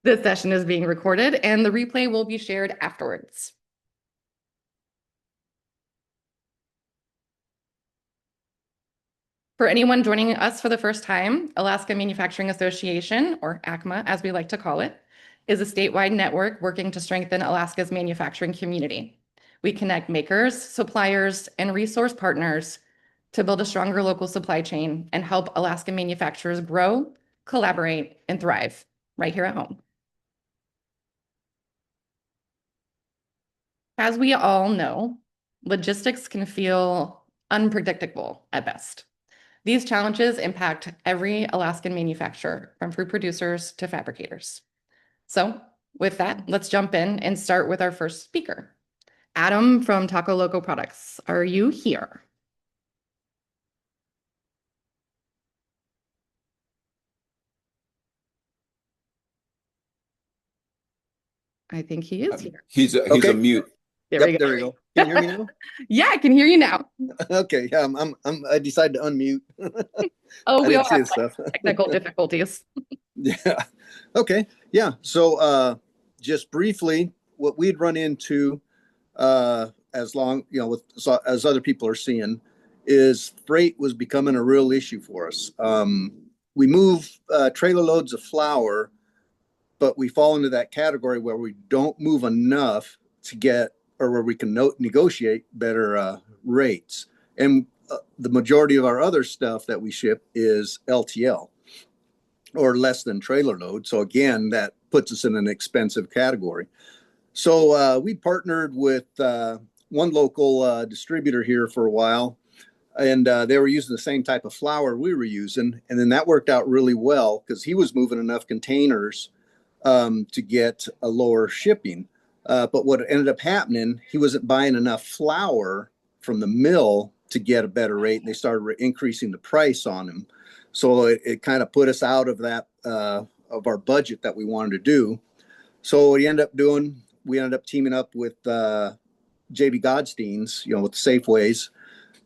This session is being recorded and the replay will be shared afterwards. For anyone joining us for the first time, Alaska Manufacturing Association, or AKMA as we like to call it, is a statewide network working to strengthen Alaska's manufacturing community. We connect makers, suppliers, and resource partners to build a stronger local supply chain and help Alaska manufacturers grow, collaborate, and thrive right here at home. As we all know, logistics can feel unpredictable at best. These challenges impact every Alaskan manufacturer, from fruit producers to fabricators. So with that, let's jump in and start with our first speaker. Adam from Taco Loco Products, are you here? I think he is here. He's a Okay. mute. There Yep, we go. there we go. Can you hear me now? Yeah, I can hear you now. Okay, yeah, I decided to unmute. Oh, I we all didn't see have his stuff. technical difficulties. Yeah. Okay. Yeah. So just briefly, what we'd run into as long, as other people are seeing, is freight was becoming a real issue for us. We move trailer loads of flour, but we fall into that category where we don't move enough to get, or where we can negotiate better rates. And the majority of our other stuff that we ship is LTL, or less than trailer load. So again, that puts us in an expensive category. So we partnered with one local distributor here for a while, and they were using the same type of flour we were using. And then that worked out really well because he was moving enough containers to get a lower shipping. But what ended up happening, he wasn't buying enough flour from the mill to get a better rate, and they started increasing the price on him. So it kind of put us out of that of our budget that we wanted to do. So what we ended up teaming up with JB Godstein's, with the Safeways.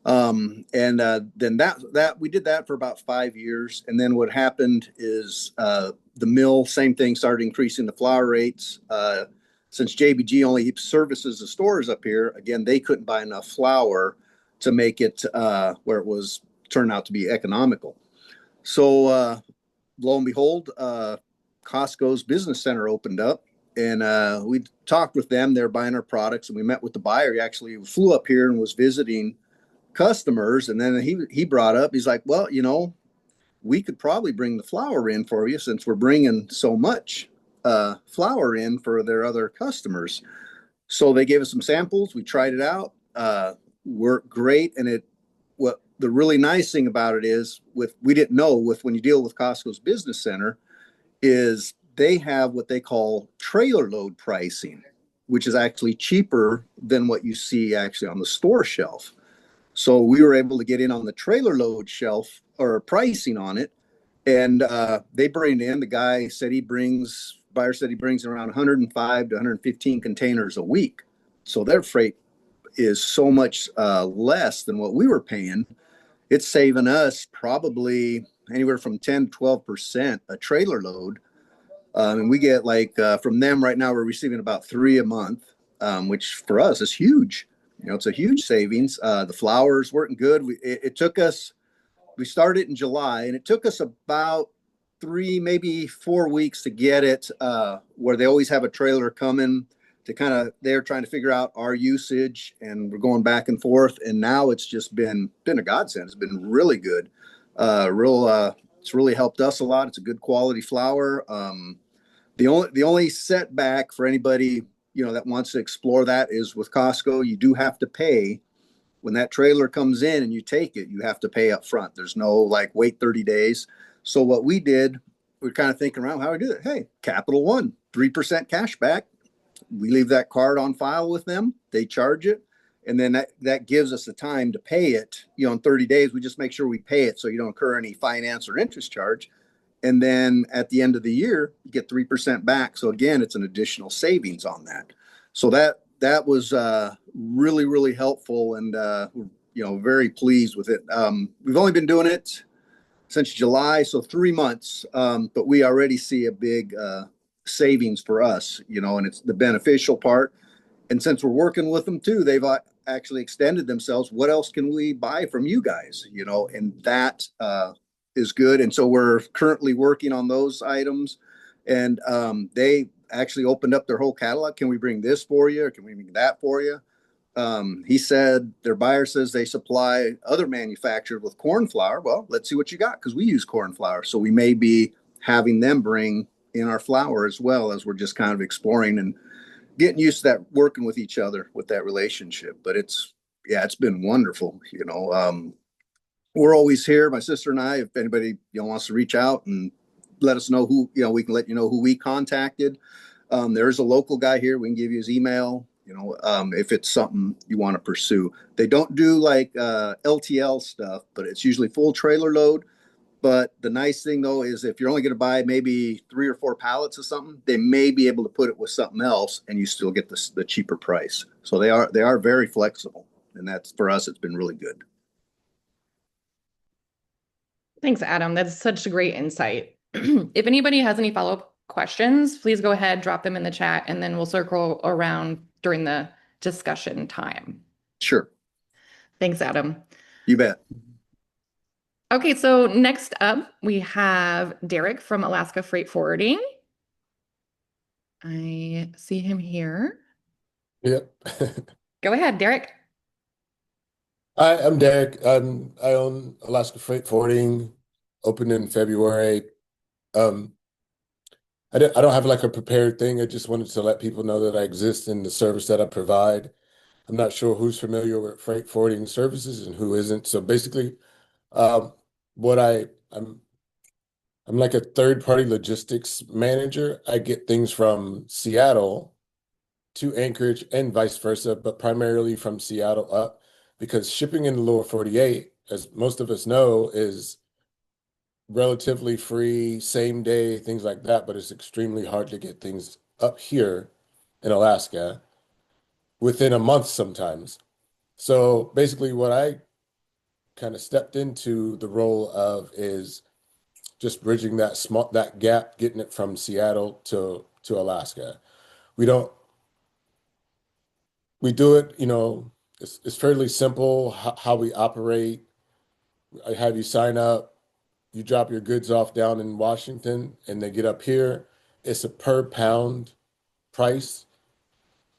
Then that we did that for about 5 years. And then what happened is the mill, same thing, started increasing the flour rates. Since JBG only services the stores up here, again, they couldn't buy enough flour to make it where it was turned out to be economical. So lo and behold, Costco's Business Center opened up, and we talked with them. They're buying our products, and we met with the buyer. He actually flew up here and was visiting customers. And then he brought up, he's like, well, we could probably bring the flour in for you since we're bringing so much flour in for their other customers. So they gave us some samples. We tried it out. Worked great. And what the really nice thing about it is, we didn't know, when you deal with Costco's Business Center, is they have what they call trailer load pricing, which is actually cheaper than what you see actually on the store shelf. So we were able to get in on the trailer load shelf or pricing on it. And they bring in, buyer said he brings around 105 to 115 containers a week. So their freight is so much less than what we were paying. It's saving us probably anywhere from 10 to 12% a trailer load. And we get from them right now, we're receiving about 3 a month, which for us is huge. It's a huge savings. The flour's working good. We started in July, and it took us about 3, maybe 4 weeks to get it where they always have a trailer coming to they're trying to figure out our usage, and we're going back and forth. And now it's just been a godsend. It's been really good. It's really helped us a lot. It's a good quality flour. The only setback for anybody that wants to explore that is with Costco, you do have to pay when that trailer comes in and you take it. You have to pay up front. There's no wait 30 days. So what we did, we're kind of thinking around how we do it. Hey, Capital One, 3% cash back. We leave that card on file with them. They charge it. And then that gives us the time to pay it, in 30 days. We just make sure we pay it so you don't incur any finance or interest charge. And then at the end of the year, you get 3% back. So again, it's an additional savings on that. So that was really, really helpful, and very pleased with it. We've only been doing it since July, so 3 months, but we already see a big savings for us, and it's the beneficial part. And since we're working with them too, they've actually extended themselves. What else can we buy from you guys? And that is good. And so we're currently working on those items. And they actually opened up their whole catalog. Can we bring this for you? Or can we bring that for you? He said their buyer says they supply other manufacturers with corn flour. Well, let's see what you got because we use corn flour. So we may be having them bring in our flour as well as we're just kind of exploring and getting used to that, working with each other with that relationship. But it's been wonderful. We're always here, my sister and I, if anybody wants to reach out and let us know who, we can let you know who we contacted. There's a local guy here. We can give you his email, if it's something you want to pursue. They don't do like LTL stuff, but it's usually full trailer load. But the nice thing though is if you're only going to buy maybe 3 or 4 pallets of something, they may be able to put it with something else and you still get the cheaper price. So they are very flexible, and that's, for us, it's been really good. Thanks, Adam. That's such a great insight. If anybody has any follow-up questions, please go ahead, drop them in the chat, and then we'll circle around during the discussion time. Sure. Thanks, Adam. You bet. Okay, so next up, we have Derek from Alaska Freight Forwarding. I see him here. Yep. Go ahead, Derek. Hi, I'm Derek. I own Alaska Freight Forwarding, opened in February. Um, I don't have like a prepared thing. I just wanted to let people know that I exist and the service that I provide. I'm not sure who's familiar with freight forwarding services and who isn't. So basically, um, what I'm like a third party logistics manager. I get things from Seattle to Anchorage and vice versa, but primarily from Seattle up because shipping in the lower 48, as most of us know, is relatively free, same day, things like that, but it's extremely hard to get things up here in Alaska within a month sometimes. So basically what I kind of stepped into the role of is just bridging that gap, getting it from Seattle to Alaska. We don't we do it, it's fairly simple how we operate. I have you sign up, you drop your goods off down in Washington, and they get up here. It's a per pound price,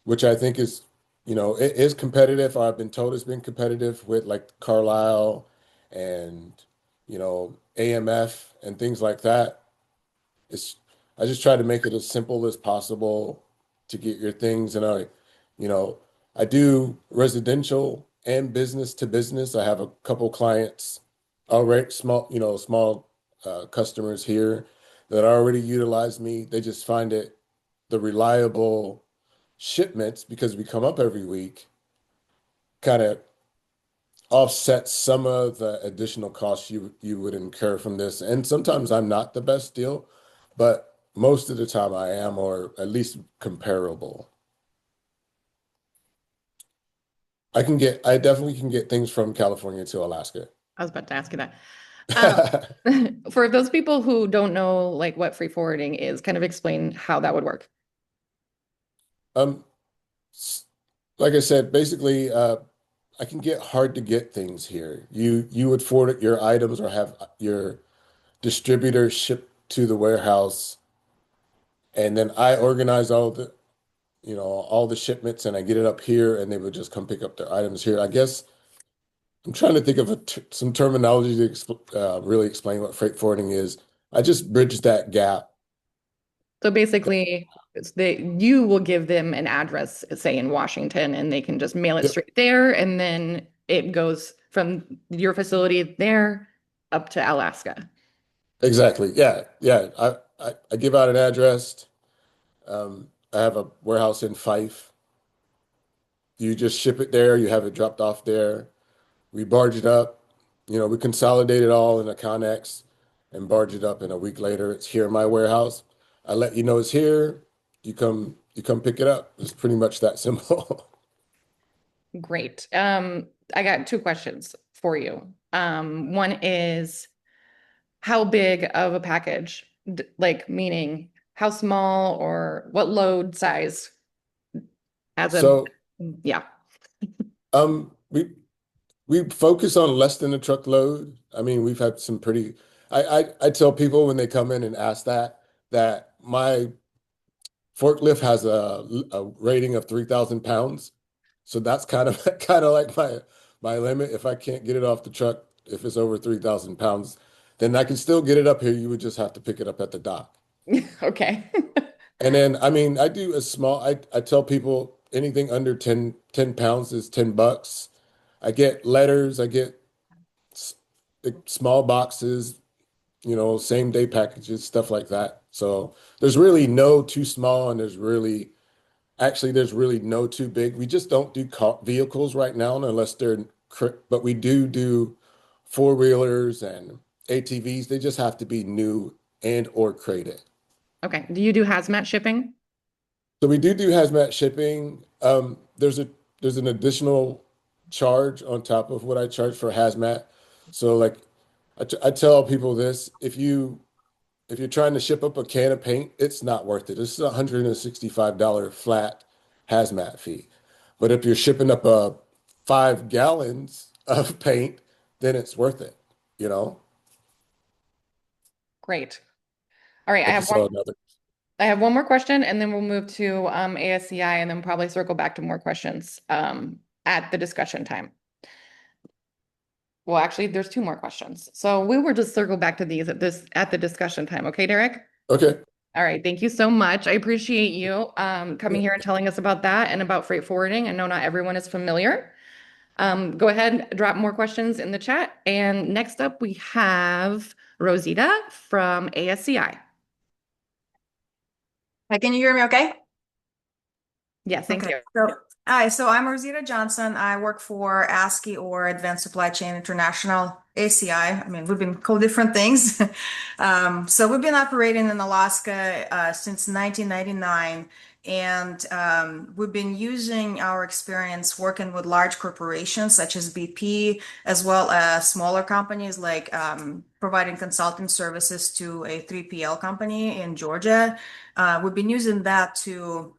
which I think is, it is competitive. I've been told it's been competitive with like Carlisle and, AMF and things like that. It's I just try to make it as simple as possible to get your things. And you know, I do residential and business to business. I have a couple clients already, small customers here that already utilize me. They just find it the reliable shipments because we come up every week, kind of offsets some of the additional costs you would incur from this. And sometimes I'm not the best deal, but most of the time I am, or at least comparable. I definitely can get things from California to Alaska. I was about to ask you that. For those people who don't know like what free forwarding is, kind of explain how that would work. Um, like I said, basically, I can get hard to get things here. You would forward your items or have your distributor ship to the warehouse, and then I organize all the shipments and I get it up here, and they would just come pick up their items here. I guess I'm trying to think of some terminology to really explain what freight forwarding is. I just bridge that gap. So basically, you will give them an address, say in Washington, and they can just mail it Yep, straight there, and then it goes from your facility there up to Alaska. exactly. Yeah, yeah. I give out an address. I have a warehouse in Fife. You just ship it there. You have it dropped off there. We barge it up. We consolidate it all in a Connex and barge it up. And a week later, it's here in my warehouse. I let you know it's here. You come pick it up. It's pretty much that simple. Great. I got 2 questions for you. One is how big of a package, like meaning how small or what load size as a, So yeah. um, we we focus on less than a truckload. I mean, we've had some pretty. I tell people when they come in and ask that my forklift has a rating of 3,000 pounds. So that's kind of kind of like my limit. If I can't get it off the truck, if it's over 3,000 pounds, then I can still get it up here. You would just have to pick it up at the dock. Okay. And then, I mean, I do a small, I tell people anything under 10 pounds is $10. I get letters, I get s- small boxes, same day packages, stuff like that. So there's really no too small and there's really no too big. We just don't do vehicles right now unless but we do four-wheelers and ATVs. They just have to be new and or crated. Okay. Do you do hazmat shipping? So we do hazmat shipping. There's an additional charge on top of what I charge for hazmat. So like I tell people this, if you're trying to ship up a can of paint, it's not worth it. It's a $165 flat hazmat fee. But if you're shipping up 5 gallons of paint, then it's worth it, you know? Great. All right. I just saw another. I have one more question and then we'll move to ASCI and then probably circle back to more questions at the discussion time. Well, actually, there's two more questions. So we will just circle back to these at the discussion time. Okay, Derek? Okay. All right. Thank you so much. I appreciate you coming here and telling us about that and about freight forwarding. I know not everyone is familiar. Go ahead, drop more questions in the chat. And next up, we have Rosita from ASCI. Hi, can you hear me okay? Yes, thank Okay. you. So I'm Rosita Johnson. I work for ASCI or Advanced Supply Chain International, ACI. I mean, we've been called different things. So we've been operating in Alaska since 1999, and we've been using our experience working with large corporations such as BP, as well as smaller companies like providing consulting services to a 3PL company in Georgia. We've been using that to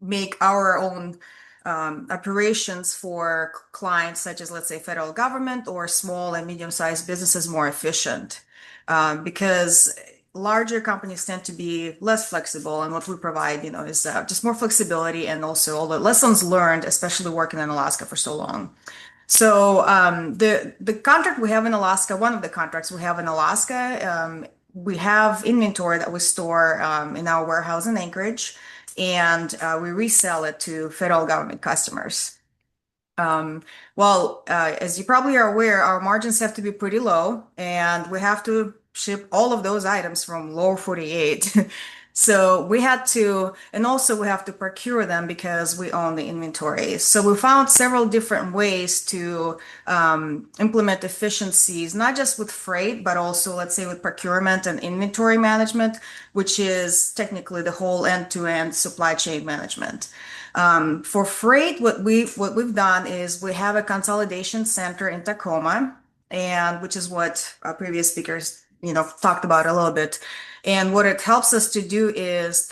make our own operations for clients such as, let's say, federal government or small and medium-sized businesses more efficient. Because larger companies tend to be less flexible, and what we provide, is just more flexibility and also all the lessons learned, especially working in Alaska for so long. So the contract we have in Alaska, one of the contracts we have in Alaska, we have inventory that we store in our warehouse in Anchorage, and we resell it to federal government customers. As you probably are aware, our margins have to be pretty low, and we have to ship all of those items from lower 48. So we had to, and also we have to procure them because we own the inventory. So we found several different ways to implement efficiencies, not just with freight, but also, let's say, with procurement and inventory management, which is technically the whole end-to-end supply chain management. For freight, what we've done is we have a consolidation center in Tacoma, and which is what our previous speakers, talked about a little bit. And what it helps us to do is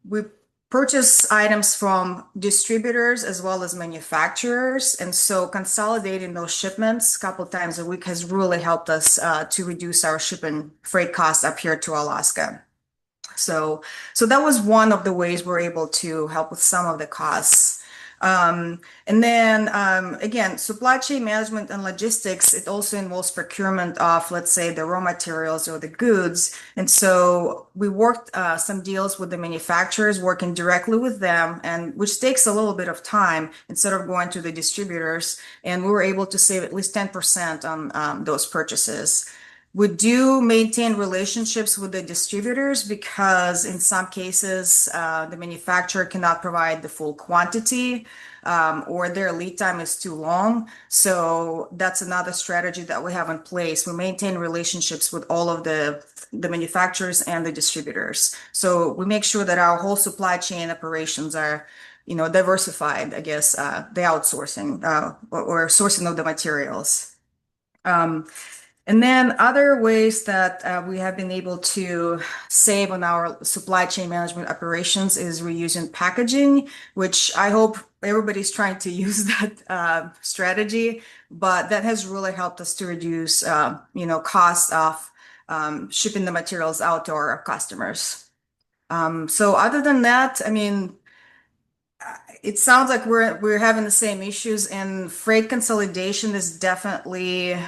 we purchase items from distributors as well as manufacturers. And so consolidating those shipments a couple times a week has really helped us to reduce our shipping freight costs up here to Alaska. So that was one of the ways we're able to help with some of the costs. And then again, supply chain management and logistics, it also involves procurement of, let's say, the raw materials or the goods. And so we worked some deals with the manufacturers, working directly with them, and which takes a little bit of time instead of going to the distributors. And we were able to save at least 10% on those purchases. We do maintain relationships with the distributors because in some cases, the manufacturer cannot provide the full quantity or their lead time is too long. So that's another strategy that we have in place. We maintain relationships with all of the manufacturers and the distributors. So we make sure that our whole supply chain operations are diversified, I guess, the outsourcing or sourcing of the materials. And then other ways that we have been able to save on our supply chain management operations is reusing packaging, which I hope everybody's trying to use that strategy, but that has really helped us to reduce, cost of shipping the materials out to our customers. So other than that, I mean, it sounds like we're having the same issues, and freight consolidation is definitely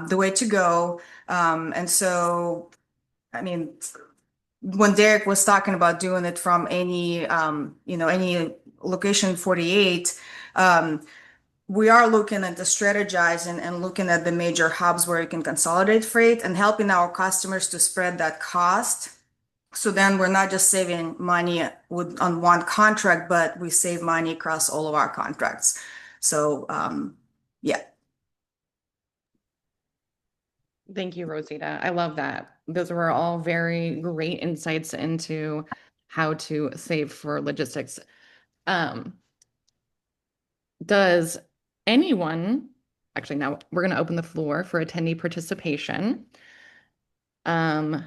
the way to go. And so, I mean, when Derek was talking about doing it from any location 48, we are looking at the strategizing and looking at the major hubs where you can consolidate freight and helping our customers to spread that cost. So then we're not just saving money on one contract, but we save money across all of our contracts. So, yeah. Thank you, Rosita. I love that. Those were all very great insights into how to save for logistics. Um, does anyone, actually, now we're going to open the floor for attendee participation. Um,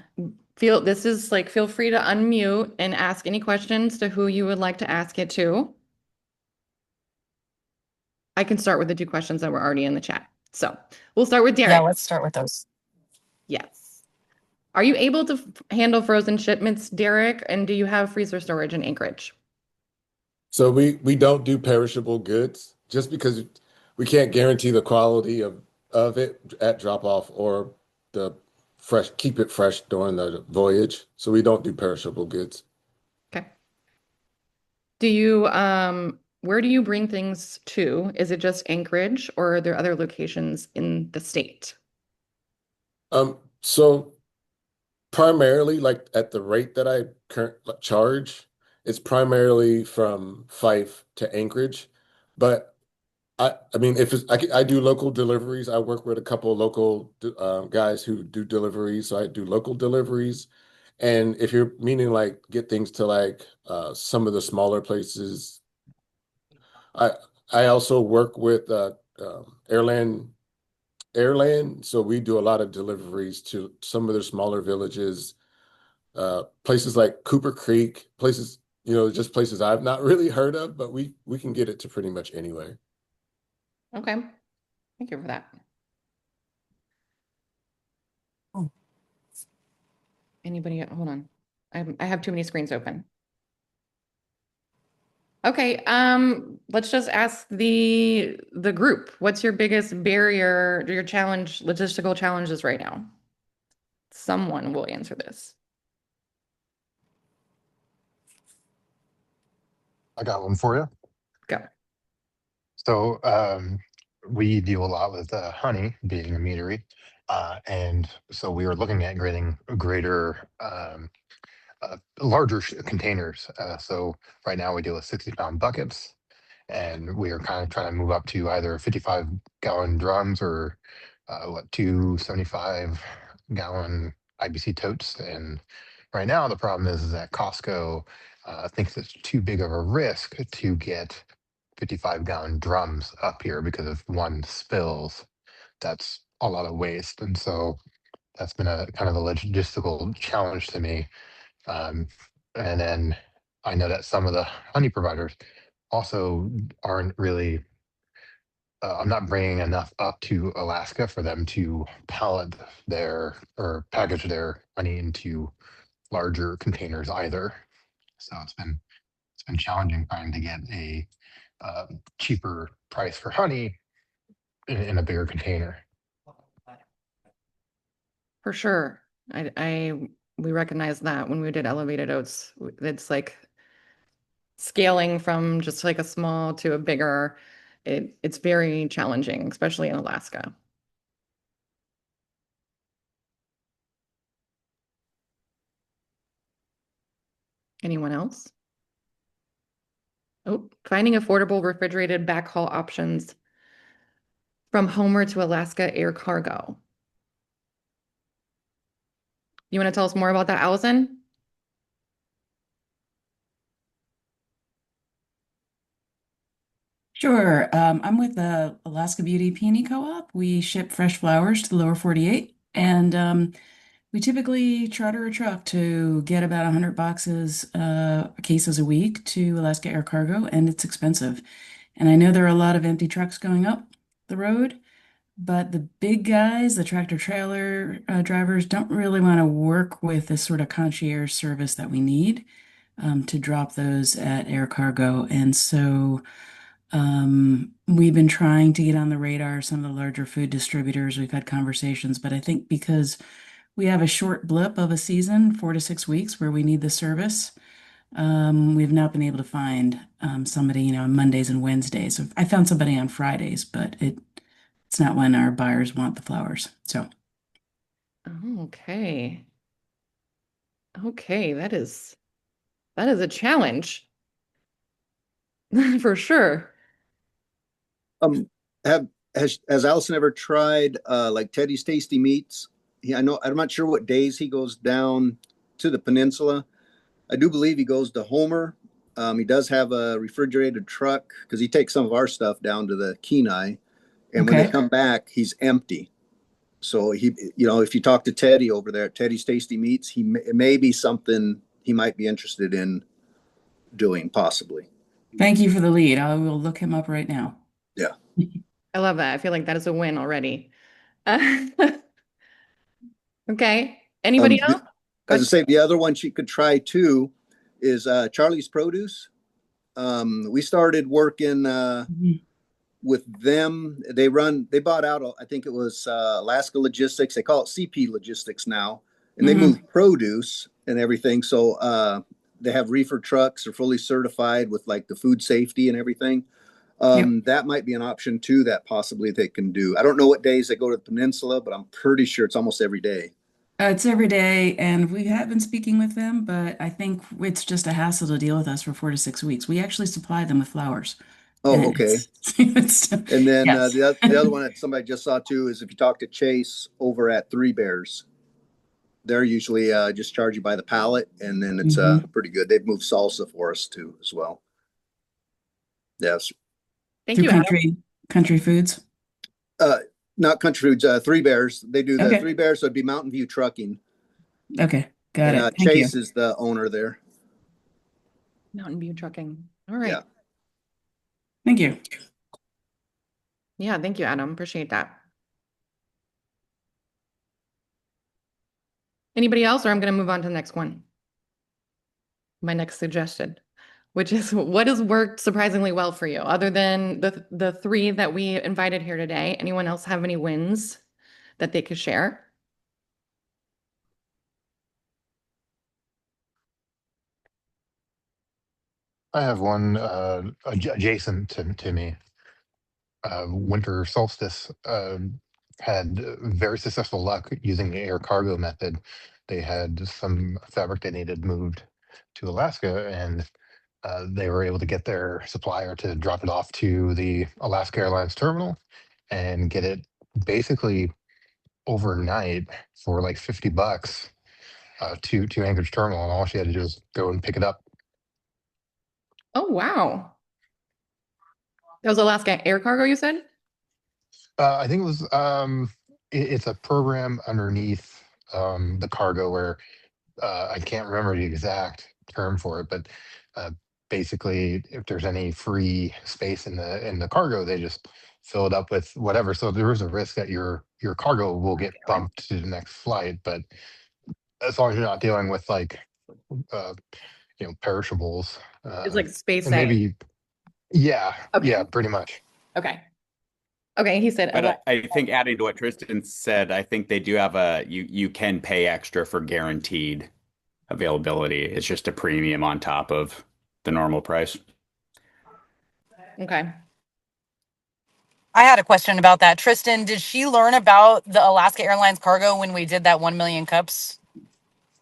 feel free to unmute and ask any questions to who you would like to ask it to. I can start with the two questions that were already in the chat. So we'll start with Yeah, Derek. let's start with those. Yes. Are you able to handle frozen shipments, Derek? And do you have freezer storage in Anchorage? So we don't do perishable goods just because we can't guarantee the quality of it at drop off or the keep it fresh during the voyage. So we don't do perishable goods. Okay. Where do you bring things to? Is it just Anchorage or are there other locations in the state? So primarily like at the rate that I current charge, it's primarily from Fife to Anchorage. But I mean, if it's, I do local deliveries. I work with a couple of local guys who do deliveries, so I do local deliveries. And if you're meaning like get things to like some of the smaller places, I I also work with Airland, so we do a lot of deliveries to some of the smaller villages, places like Cooper Creek, places just places I've not really heard of, but we can get it to pretty much anywhere. Okay. Thank you for that. Oh. Anybody? Hold on. I have too many screens open. Okay, let's just ask the group. What's your biggest barrier, your challenge, logistical challenges right now? Someone will answer this. I got one for you. Go. So we deal a lot with honey being a meadery. And so we were looking at grading greater, larger containers. So right now we deal with 60-pound buckets. And we are kind of trying to move up to either 55-gallon drums or 275-gallon IBC totes. And right now the problem is that Costco thinks it's too big of a risk to get 55-gallon drums up here because if one spills, that's a lot of waste. And so that's been a kind of a logistical challenge to me. And then I know that some of the honey providers also aren't really, I'm not bringing enough up to Alaska for them to pallet their or package their honey into larger containers either. So it's been challenging trying to get a cheaper price for honey in a bigger container. For sure. We recognize that when we did elevated oats, it's like scaling from just like a small to a bigger, it's very challenging, especially in Alaska. Anyone else? Oh, finding affordable refrigerated backhaul options from Homer to Alaska air cargo. You want to tell us more about that, Allison? Sure. I'm with the Alaska Beauty Peony Co-op. We ship fresh flowers to the lower 48, and we typically charter a truck to get about 100 boxes, cases a week to Alaska Air Cargo, and it's expensive. And I know there are a lot of empty trucks going up the road, but the big guys, the tractor trailer drivers, don't really want to work with this sort of concierge service that we need to drop those at air cargo. And so we've been trying to get on the radar of some of the larger food distributors. We've had conversations, but I think because we have a short blip of a season, 4 to 6 weeks, where we need the service, we've not been able to find somebody, on Mondays and Wednesdays. So I found somebody on Fridays, but it's not when our buyers want the flowers. So Okay. Okay, that is a challenge for sure. Um, has Allison ever tried like Teddy's Tasty Meats? I know I'm not sure what days he goes down to the peninsula. I do believe he goes to Homer. He does have a refrigerated truck because he takes some of our stuff down to the Kenai, and when they okay. come back, he's empty. So if you talk to Teddy over there at Teddy's Tasty Meats, it may be something he might be interested in doing, possibly. Thank you for the lead. I will look him up right now. Yeah. I love that. I feel like that is a win already. Okay. Anybody else? Go As I ahead. say, the other one she could try too is Charlie's Produce. We started working Mhm. with them. They bought out, I think it was Alaska Logistics. They call it CP Logistics now, and they move produce and everything. So they have reefer trucks. They're fully certified with like the food safety and everything. Yep. That might be an option too that possibly they can do. I don't know what days they go to the peninsula, but I'm pretty sure it's almost every day. It's every day, and we have been speaking with them, but I think it's just a hassle to deal with us for 4 to 6 weeks. We actually supply them with flowers, Oh, and okay. it's And then yes. the other one that somebody just saw too is if you talk to Chase over at Three Bears, they're usually just charge you by the pallet, and then it's Mhm. pretty good. They've moved salsa for us too as well. Yes. Thank Through you, Adam. country foods. Uh, Not Country Foods, Three Bears. They do the Okay. Three Bears, so it'd be Mountain View Trucking. Okay. Got And it. Thank you. Chase is the owner there. Mountain View Trucking. All Yeah. right. Thank you. Yeah, thank you, Adam. Appreciate that. Anybody else, or I'm going to move on to the next one. My next suggestion, which is what has worked surprisingly well for you, other than the three that we invited here today. Anyone else have any wins that they could share? I have one adjacent to me. Winter solstice had very successful luck using the air cargo method. They had some fabric they needed moved to Alaska, and they were able to get their supplier to drop it off to the Alaska Airlines terminal and get it basically overnight for like $50 to Anchorage terminal, and all she had to do was go and pick it up. Oh, wow. That was Alaska Air Cargo, you said? I think it was it's a program underneath the cargo where I can't remember the exact term for it, but uh, basically, if there's any free space in the cargo, they just fill it up with whatever. So there is a risk that your cargo will get bumped to the next flight, but as long as you're not dealing with like uh, perishables, It's like space and safe. maybe yeah, Okay. yeah, pretty much. Okay. Okay. He said, But I think adding to what Tristan said, I think they do have you can pay extra for guaranteed availability. It's just a premium on top of the normal price. okay. I had a question about that. Tristan, did she learn about the Alaska Airlines cargo when we did that 1 million cups?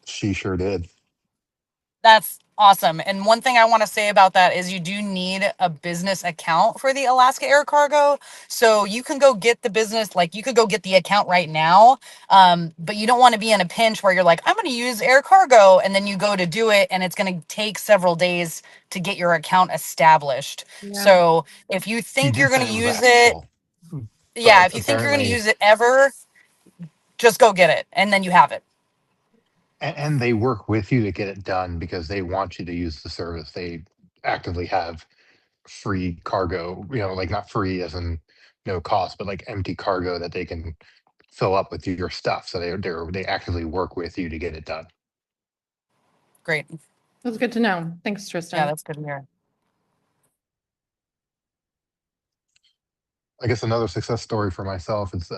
She sure did. That's awesome. And one thing I want to say about that is you do need a business account for the Alaska Air Cargo. So you can go get the business, like you could go get the account right now. But you don't want to be in a pinch where you're like, I'm going to use air cargo. And then you go to do it and it's going to take several days to get your account established. Yeah. So if you He think you're did going say to it was use it, ethical, yeah, but if you think you're going to apparently, use it ever, just go get it and then you have it. and they work with you to get it done because they want you to use the service. They actively have free cargo, like not free as in no cost, but like empty cargo that they can fill up with your stuff. So they actively work with you to get it done. Great. That's good to know. Thanks, Yeah, Tristan. that's good to hear. I guess another success story for myself is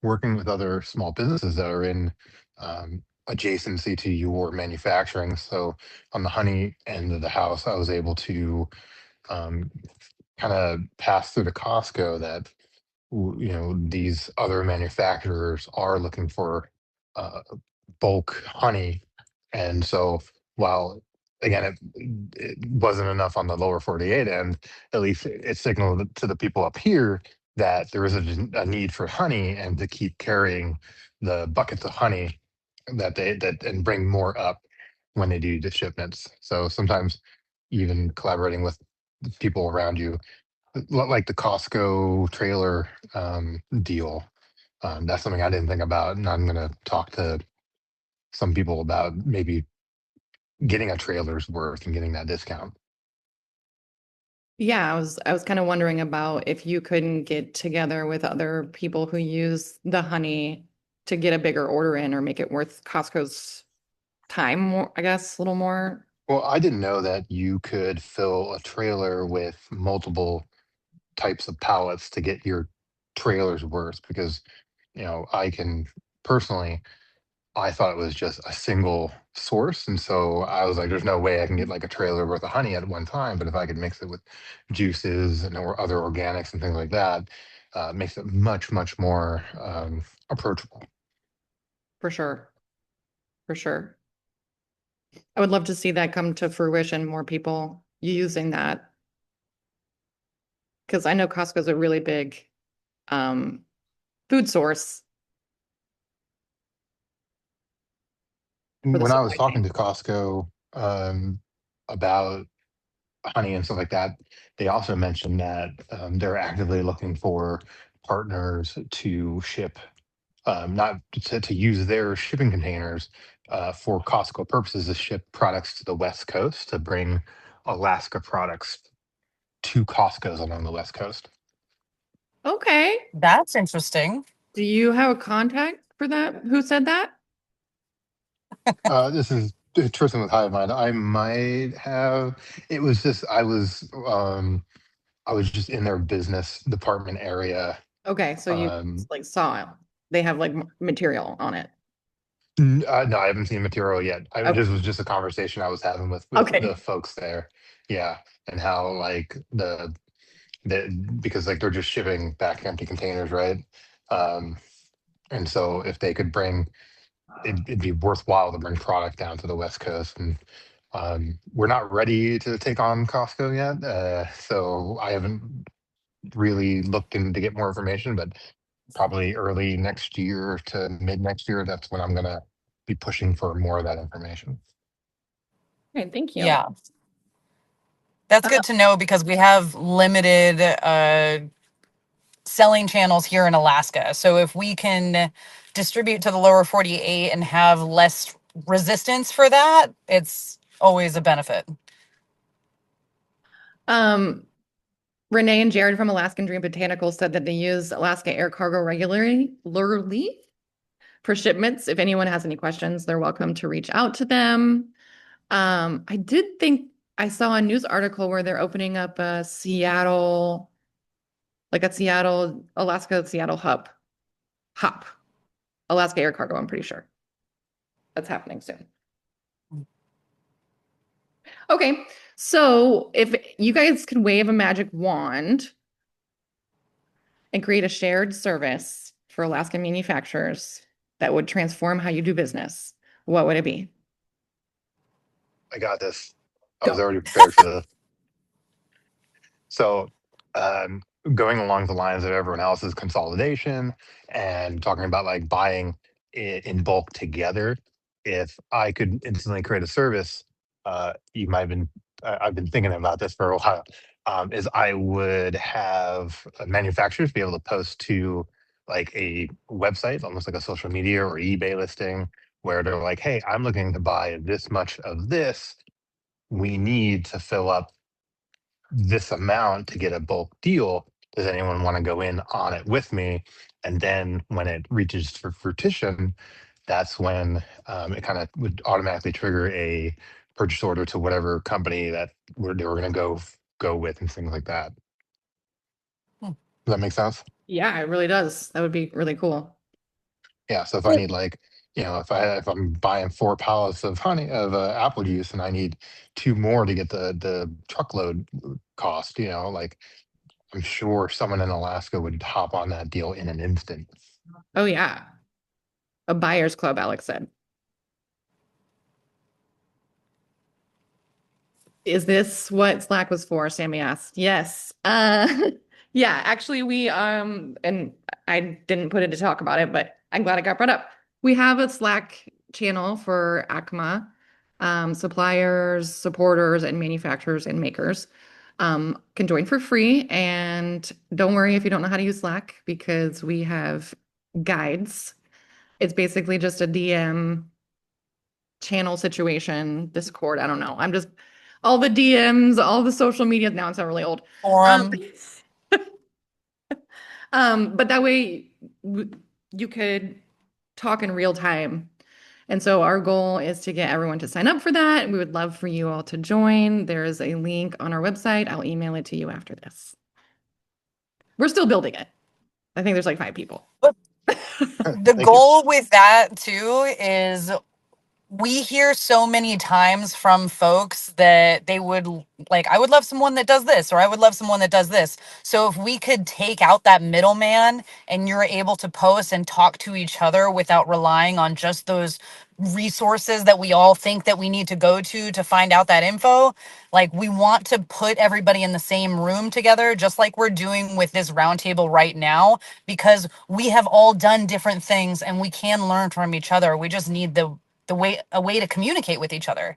working with other small businesses that are in adjacency to your manufacturing. So on the honey end of the house, I was able to um, kind of pass through to Costco that these other manufacturers are looking for uh, bulk honey, and so while again it wasn't enough on the lower 48 end, at least it signaled to the people up here that there is a need for honey and to keep carrying the buckets of honey that and bring more up when they do the shipments. So sometimes even collaborating with the people around you, like the Costco trailer deal. That's something I didn't think about, and I'm going to talk to some people about maybe getting a trailer's worth and getting that discount. Yeah, I was kind of wondering about if you couldn't get together with other people who use the honey to get a bigger order in or make it worth Costco's time more, I guess, a little more. Well, I didn't know that you could fill a trailer with multiple types of pallets to get your trailer's worth because, I can personally I thought it was just a single source. And so I was like, there's no way I can get like a trailer worth of honey at one time. But if I could mix it with juices and or other organics and things like that, it makes it much, much more approachable. For sure. For sure. I would love to see that come to fruition, more people using that. Because I know Costco's a really big um, food source for the When I was supply talking chain. to Costco about honey and stuff like that, they also mentioned that they're actively looking for partners to ship not to use their shipping containers for Costco purposes to ship products to the West Coast to bring Alaska products to Costco's along the West Coast. Okay. That's interesting. Do you have a contact for that? Who said that? This is Tristan with Hive Mind. I might have. It was just I was just in their business department area. Okay, so you Um, like saw it. They have like material on it. no, I haven't seen material yet. I Okay. just was just a conversation I was having with the Okay. folks there. Yeah, and how like because like they're just shipping back empty containers, right? Um, and so if they could bring, it'd be worthwhile to bring product down to the West Coast. And we're not ready to take on Costco yet, so I haven't really looked in to get more information. But probably early next year to mid next year, that's when I'm gonna be pushing for more of that information. Okay, thank you. Yeah. That's Uh, good to know because we have limited selling channels here in Alaska. So if we can distribute to the lower 48 and have less resistance for that, it's always a benefit. Um, Renee and Jared from Alaskan Dream Botanicals said that they use Alaska Air Cargo regularly for shipments. If anyone has any questions, they're welcome to reach out to them. I did think I saw a news article where they're opening up a Seattle, like a Seattle, Alaska, Seattle hub, Alaska Air Cargo, I'm pretty sure. That's happening soon. Okay, so if you guys could wave a magic wand and create a shared service for Alaska manufacturers that would transform how you do business, what would it be? I got this. I was Go. already prepared for this. So, um, going along the lines of everyone else's consolidation and talking about like buying in bulk together, if I could instantly create a service, you might have been, I've been thinking about this for a while, is I would have manufacturers be able to post to like a website, almost like a social media or eBay listing, where they're like, hey, I'm looking to buy this much of this. We need to fill up this amount to get a bulk deal. Does anyone want to go in on it with me? And then when it reaches for fruition, that's when it kind of would automatically trigger a purchase order to whatever company that they were going to go with and things like that. Hmm. Does that make sense? Yeah, it really does. That would be really cool. Yeah. So if I need like, if I'm buying 4 pallets of apple juice and I need 2 more to get the truckload cost, like I'm sure someone in Alaska would hop on that deal in an instant. Oh, yeah. A buyers club, Alex said. Is this what Slack was for? Sammy asked. Yes. Yeah, actually and I didn't put it to talk about it, but I'm glad it got brought up. We have a Slack channel for AKMA suppliers, supporters, and manufacturers and makers. Can join for free. And don't worry if you don't know how to use Slack because we have guides. It's basically just a DM channel situation, Discord. I don't know. I'm just all the DMs, all the social media. Now it's not really old. Um, Forum. but that way you could talk in real time. And so our goal is to get everyone to sign up for that. We would love for you all to join. There is a link on our website. I'll email it to you after this. We're still building it. I think there's like 5 people. But the Thank you. goal with that too is we hear so many times from folks that they would like, I would love someone that does this, or I would love someone that does this. So if we could take out that middleman and you're able to post and talk to each other without relying on just those resources that we all think that we need to go to find out that info, like we want to put everybody in the same room together, just like we're doing with this roundtable right now, because we have all done different things and we can learn from each other. We just need a way to communicate with each other.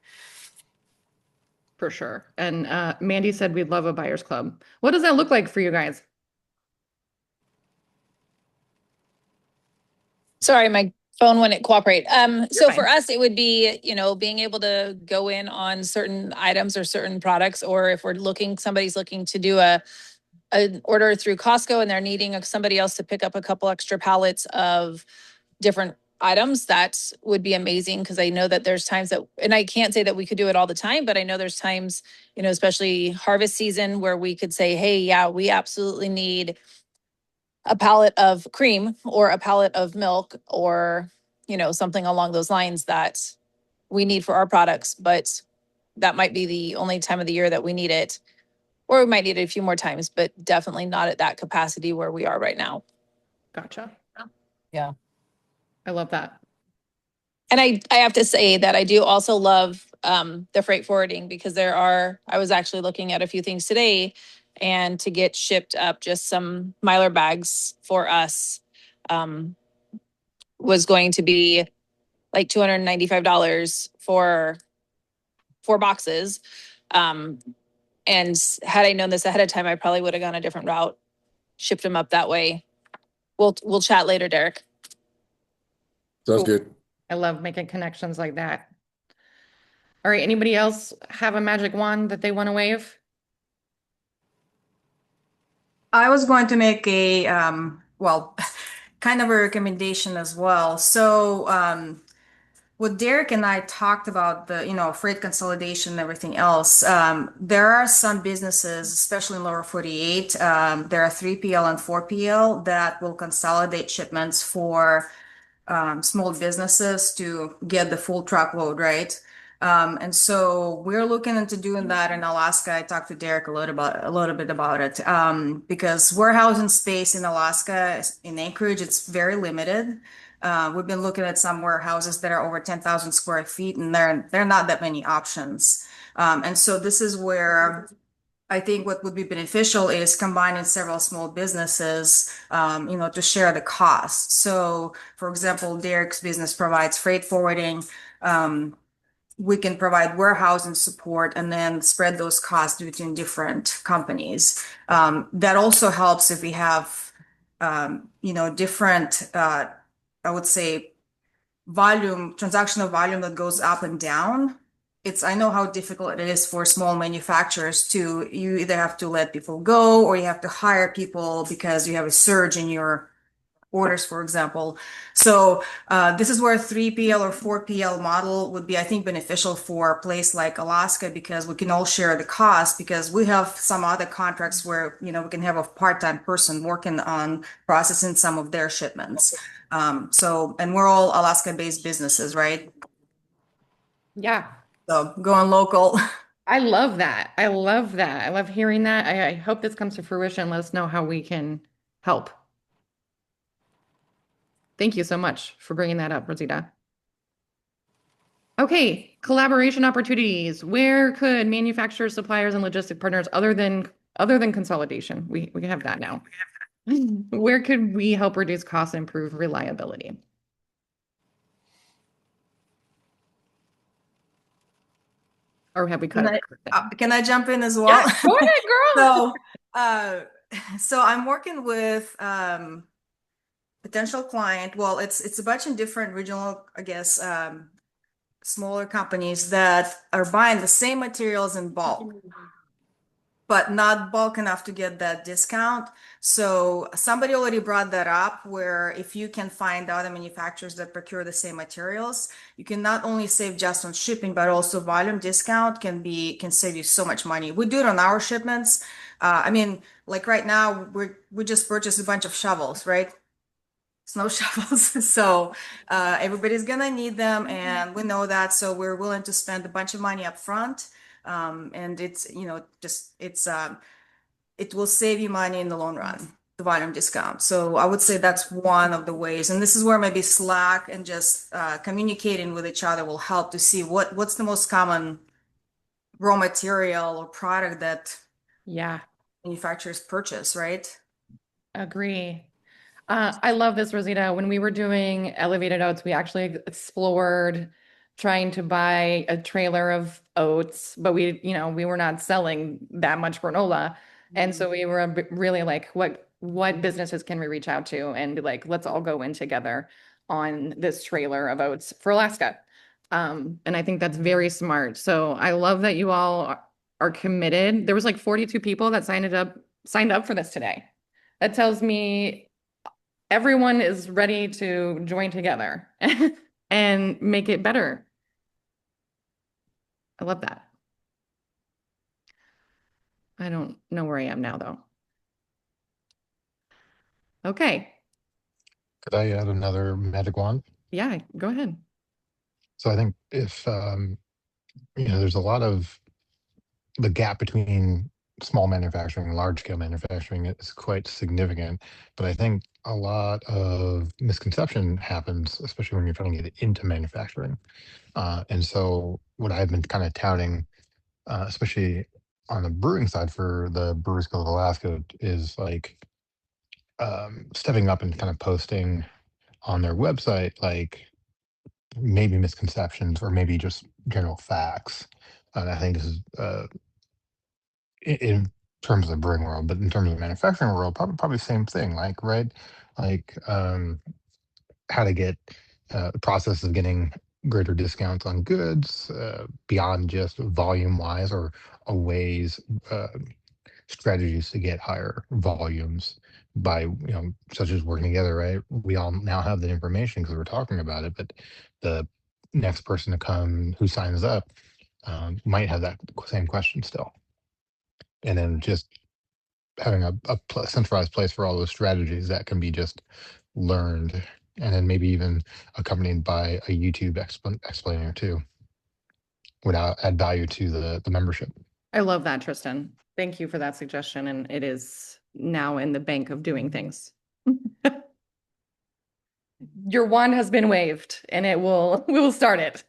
For sure. And Mandy said we'd love a buyers club. What does that look like for you guys? Sorry, my phone wouldn't cooperate. So fine. for us, it would be, being able to go in on certain items or certain products, or if somebody's looking to do an order through Costco and they're needing somebody else to pick up a couple extra pallets of different items, that would be amazing because I know that there's times that, and I can't say that we could do it all the time, but I know there's times, especially harvest season where we could say, hey, yeah, we absolutely need a pallet of cream or a pallet of milk or, something along those lines that we need for our products, but that might be the only time of the year that we need it. Or we might need it a few more times, but definitely not at that capacity where we are right now. Gotcha. Yeah. I love that. And I have to say that I do also love the freight forwarding because I was actually looking at a few things today, and to get shipped up just some Mylar bags for us was going to be like $295 for 4 boxes. And had I known this ahead of time, I probably would have gone a different route, shipped them up that way. We'll chat later, Derek. Sounds Cool. good. I love making connections like that. All right, anybody else have a magic wand that they want to wave? I was going to make a well, kind of a recommendation as well. So what Derek and I talked about, the freight consolidation and everything else, there are some businesses, especially in lower 48, there are 3PL and 4PL that will consolidate shipments for small businesses to get the full truckload, right? And so we're looking into doing that in Alaska. I talked to Derek a little bit about it, because warehousing space in Alaska, in Anchorage, it's very limited. We've been looking at some warehouses that are over 10,000 square feet, and they're not that many options. And so this is where I think what would be beneficial is combining several small businesses, to share the cost. So, for example, Derek's business provides freight forwarding. We can provide warehousing support and then spread those costs between different companies. That also helps if we have, different, I would say, transactional volume that goes up and down. I know how difficult it is for small manufacturers you either have to let people go or you have to hire people because you have a surge in your orders, for example. So this is where a 3PL or 4PL model would be, I think, beneficial for a place like Alaska because we can all share the cost because we have some other contracts where, we can have a part-time person working on processing some of their shipments. And we're all Alaska-based businesses, right? Yeah. So going local. I love that. I love that. I love hearing that. I hope this comes to fruition. Let us know how we can help. Thank you so much for bringing that up, Rosita. Okay, collaboration opportunities. Where could manufacturers, suppliers, and logistic partners other than consolidation? We have that now. Where could we help reduce costs and improve reliability? Or have we cut it? Can I jump in as well? Yeah, go ahead, girl. So I'm working with potential client. Well, it's a bunch of different regional, I guess, smaller companies that are buying the same materials in bulk, but not bulk enough to get that discount. So somebody already brought that up where if you can find other manufacturers that procure the same materials, you can not only save just on shipping, but also volume discount can save you so much money. We do it on our shipments. Like right now, we just purchased a bunch of shovels, right? Snow shovels. So everybody's gonna need them, and we know that. So we're willing to spend a bunch of money up front. And it will save you money in the long run, the volume discount. So I would say that's one of the ways. And this is where maybe Slack and just communicating with each other will help to see what's the most common raw material or product that manufacturers purchase, right? Agree. I love this, Rosita. When we were doing elevated oats, we actually explored trying to buy a trailer of oats, but we were not selling that much granola. And so we were really like, what businesses can we reach out to and be like, let's all go in together on this trailer of oats for Alaska. And I think that's very smart. So I love that you all are committed. There was like 42 people that signed up for this today. That tells me everyone is ready to join together and make it better. I love that. I don't know where I am now, though. Okay. Could I add another magic wand? Yeah, go ahead. So I think if, there's a lot of the gap between small manufacturing and large scale manufacturing is quite significant. But I think a lot of misconception happens, especially when you're trying to get into manufacturing. And so what I've been kind of touting, especially on the brewing side for the Brewers Guild of Alaska, is like stepping up and kind of posting on their website, like maybe misconceptions or maybe just general facts. And I think this is in terms of the brewing world, but in terms of the manufacturing world, probably the same thing. Like, right, like how to get the process of getting greater discounts on goods beyond just volume wise or a ways strategies to get higher volumes by such as working together. Right, we all now have the information because we're talking about it, but the next person to come who signs up might have that same question still, and then just having a centralized place for all those strategies that can be just learned, and then maybe even accompanied by a YouTube explainer too would add value to the membership. I love that, Tristan. Thank you for that suggestion. And it is now in the bank of doing things. Your wand has been waved and we will start it.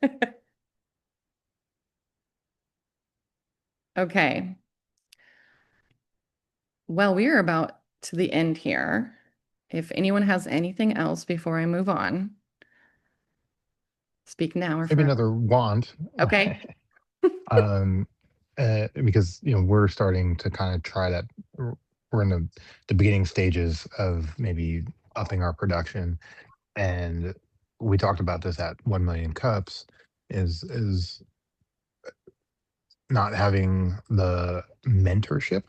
Okay. Well, we are about to the end here. If anyone has anything else before I move on, speak now or Maybe forever. another wand. Okay. um, because we're starting to kind of try that. We're in the beginning stages of maybe upping our production, and we talked about this at 1 million cups. Is not having the mentorship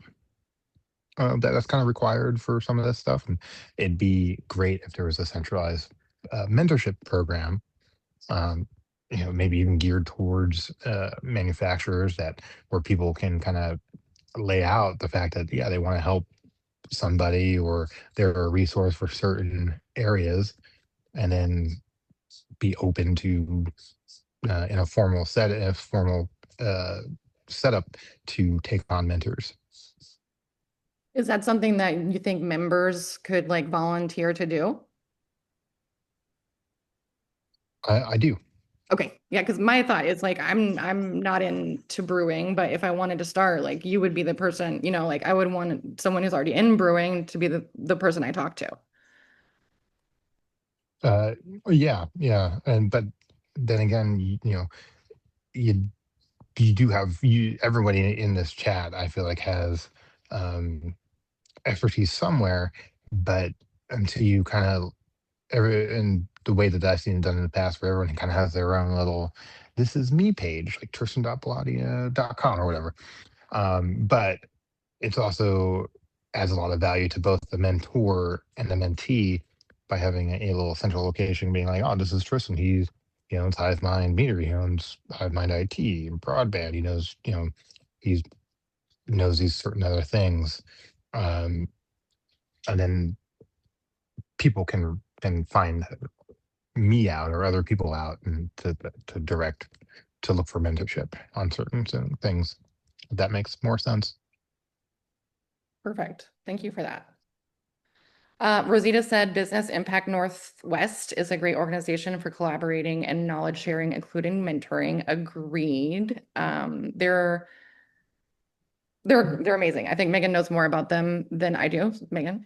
that's kind of required for some of this stuff, and it'd be great if there was a centralized mentorship program, um, maybe even geared towards manufacturers that where people can kind of lay out the fact that yeah they want to help somebody or they're a resource for certain areas, and then be open to in a formal uh, setup to take on mentors. Is that something that you think members could like volunteer to do? I do. Okay. Yeah, because my thought is like I'm not into brewing, but if I wanted to start, like you would be the person, like I would want someone who's already in brewing to be the person I talk to. Uh, yeah, and but then again, you you do have everybody in this chat. I feel like has um, expertise somewhere, but until you kind of and the way that I've seen it done in the past, where everyone kind of has their own little "this is me" page, like Tristan.Baladia.com or whatever. But it's also adds a lot of value to both the mentor and the mentee by having a little central location being like, oh, this is Tristan. He owns Hive Mind Meter. He owns Hive Mind IT and broadband. He knows, he knows these certain other things. Um, and then people can find me out or other people out and to direct to look for mentorship on certain things. If that makes more sense. Perfect. Thank you for that. Rosita said Business Impact Northwest is a great organization for collaborating and knowledge sharing, including mentoring. Agreed. They're amazing. I think Megan knows more about them than I do. Megan.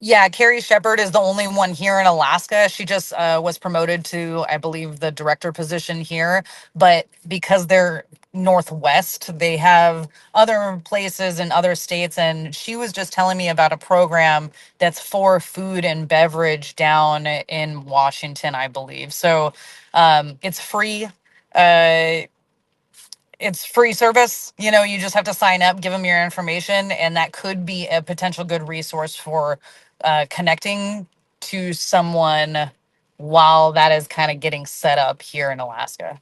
Yeah, Carrie Shepard is the only one here in Alaska. She just was promoted to, I believe, the director position here. But because they're Northwest, they have other places in other states. And she was just telling me about a program that's for food and beverage down in Washington, I believe. So it's free. Uh, it's free service. You just have to sign up, give them your information, and that could be a potential good resource for connecting to someone while that is kind of getting set up here in Alaska.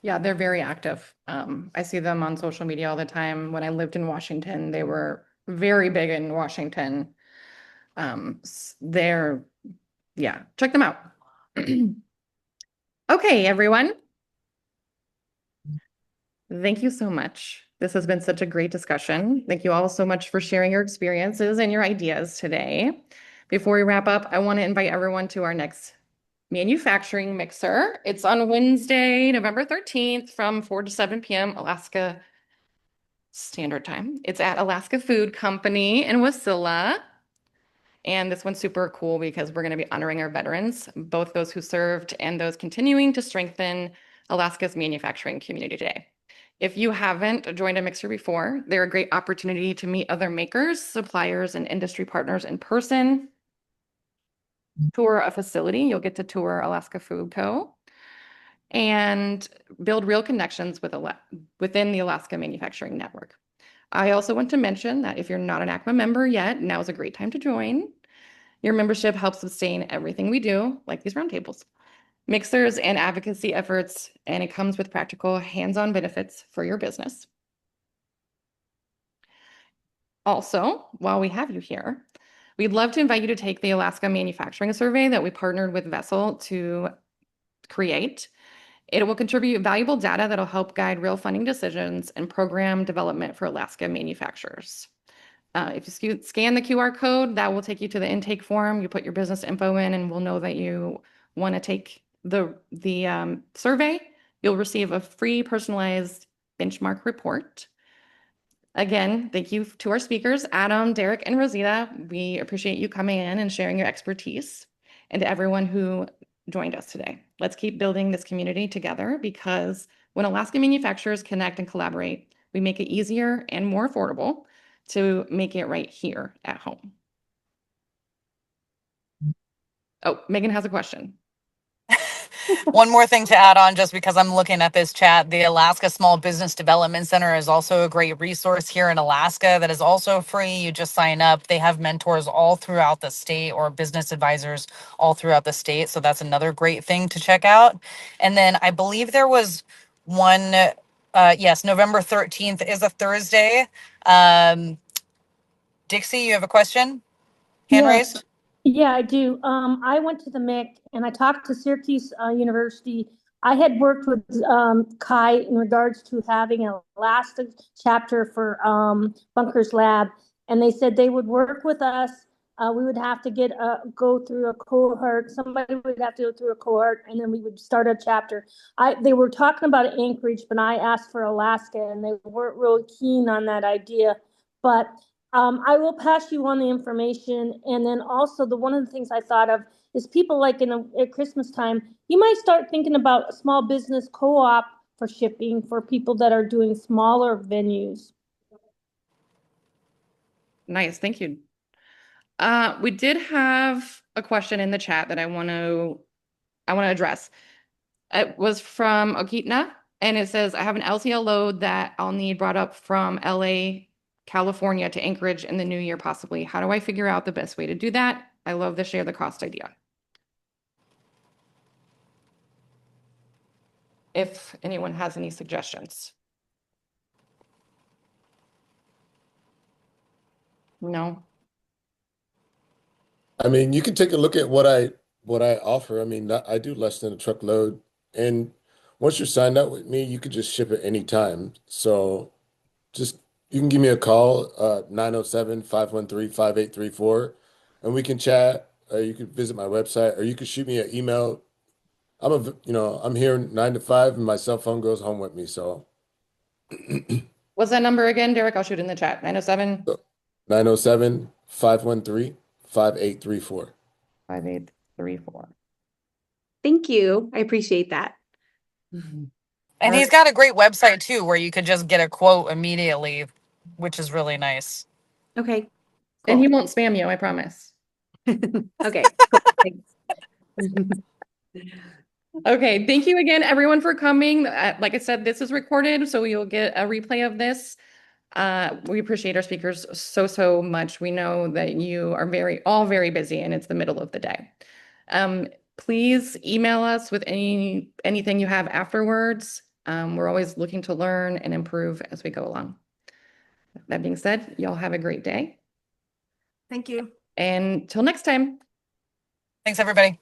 Yeah, they're very active. I see them on social media all the time. When I lived in Washington, they were very big in Washington. They're, yeah, check them out. Okay, everyone. Thank you so much. This has been such a great discussion. Thank you all so much for sharing your experiences and your ideas today. Before we wrap up, I want to invite everyone to our next manufacturing mixer. It's on Wednesday, November 13th from 4 to 7 p.m. Alaska Standard Time. It's at Alaska Food Company in Wasilla. And this one's super cool because we're going to be honoring our veterans, both those who served and those continuing to strengthen Alaska's manufacturing community today. If you haven't joined a mixer before, they're a great opportunity to meet other makers, suppliers, and industry partners in person. Tour a facility, you'll get to tour Alaska Food Co. and build real connections within the Alaska Manufacturing Network. I also want to mention that if you're not an AKMA member yet, now is a great time to join. Your membership helps sustain everything we do, like these roundtables, mixers, and advocacy efforts, and it comes with practical hands-on benefits for your business. Also, while we have you here, we'd love to invite you to take the Alaska Manufacturing Survey that we partnered with Vessel to create. It will contribute valuable data that'll help guide real funding decisions and program development for Alaska manufacturers. If you scan the QR code, that will take you to the intake form. You put your business info in, and we'll know that you want to take the survey. You'll receive a free personalized benchmark report. Again, thank you to our speakers, Adam, Derek, and Rosita. We appreciate you coming in and sharing your expertise, and to everyone who joined us today. Let's keep building this community together, because when Alaska manufacturers connect and collaborate, we make it easier and more affordable to make it right here at home. Oh, Megan has a question. One more thing to add on, just because I'm looking at this chat, the Alaska Small Business Development Center is also a great resource here in Alaska that is also free. You just sign up. They have mentors all throughout the state, or business advisors all throughout the state. So that's another great thing to check out. And then I believe there was one, yes, November 13th is a Thursday. Dixie, you have a question? Hand Yes. raised? Yeah, I do. I went to the MIC and I talked to Syracuse University. I had worked with Kai in regards to having a last chapter for Bunker's Lab, and they said they would work with us. We would have to go through a cohort. Somebody would have to go through a cohort, and then we would start a chapter. They were talking about Anchorage, but I asked for Alaska, and they weren't really keen on that idea. But I will pass you on the information. And then also one of the things I thought of is people like at Christmas time, you might start thinking about a small business co-op for shipping for people that are doing smaller venues. Nice, thank you. We did have a question in the chat that I want to address. It was from Okitna, and it says, I have an LCL load that I'll need brought up from LA, California to Anchorage in the new year, possibly. How do I figure out the best way to do that? I love the share the cost idea. If anyone has any suggestions. No. I mean, you can take a look at what I offer. I mean, I do less than a truckload, and once you're signed up with me, you could just ship it anytime. So just you can give me a call, 907-513-5834, and we can chat. You can visit my website, or you can shoot me an email. I'm here 9 to 5, and my cell phone goes home with me. So What's that number again, Derek? I'll shoot in the chat. 907 907-513-5834. 5834. Thank you. I appreciate that. And he's got a great website too, where you could just get a quote immediately, which is really nice. Okay. And he Cool. won't spam you, I promise. Okay. Cool. Thanks. Okay, thank you again, everyone, for coming. Like I said, this is recorded, so you'll get a replay of this. We appreciate our speakers so much. We know that you are all very busy, and it's the middle of the day. Please email us with anything you have afterwards. We're always looking to learn and improve as we go along. That being said, y'all have a great day. Thank you. And till next time. Thanks, everybody.